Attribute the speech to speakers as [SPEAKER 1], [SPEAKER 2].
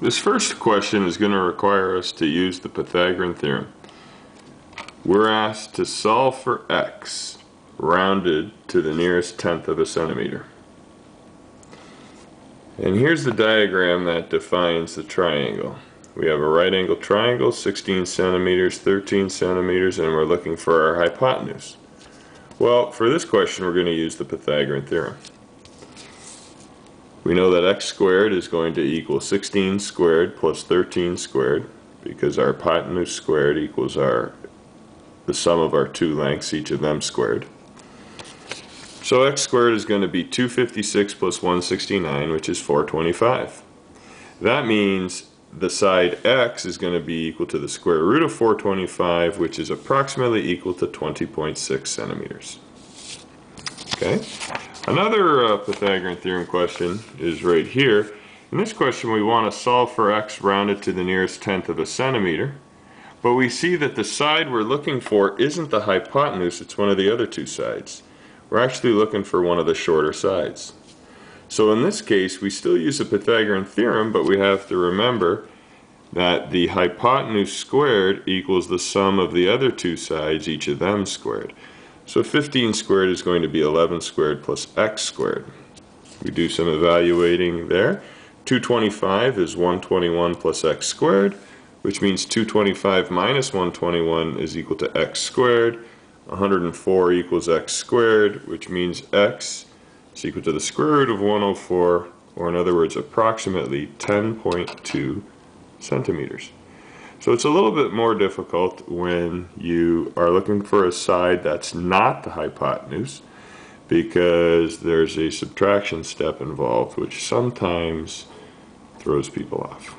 [SPEAKER 1] This first question is going to require us to use the Pythagorean theorem. We're asked to solve for x rounded to the nearest tenth of a centimeter. And here's the diagram that defines the triangle. We have a right angle triangle, 16 centimeters, 13 centimeters, and we're looking for our hypotenuse. Well, for this question we're going to use the Pythagorean theorem. We know that x squared is going to equal 16 squared plus 13 squared, because our hypotenuse squared equals the sum of our two lengths, each of them squared. So x squared is going to be 256 plus 169, which is 425. That means the side x is going to be equal to the square root of 425, which is approximately equal to 20.6 centimeters. Okay? Another Pythagorean theorem question is right here. In this question we want to solve for x rounded to the nearest tenth of a centimeter, but we see that the side we're looking for isn't the hypotenuse, it's one of the other two sides. We're actually looking for one of the shorter sides. So in this case we still use the Pythagorean theorem, but we have to remember that the hypotenuse squared equals the sum of the other two sides, each of them squared. So 15 squared is going to be 11 squared plus x squared. We do some evaluating there. 225 is 121 plus x squared, which means 225 minus 121 is equal to x squared. 104 equals x squared, which means x is equal to the square root of 104, or in other words, approximately 10.2 centimeters. So it's a little bit more difficult when you are looking for a side that's not the hypotenuse, because there's a subtraction step involved which sometimes throws people off.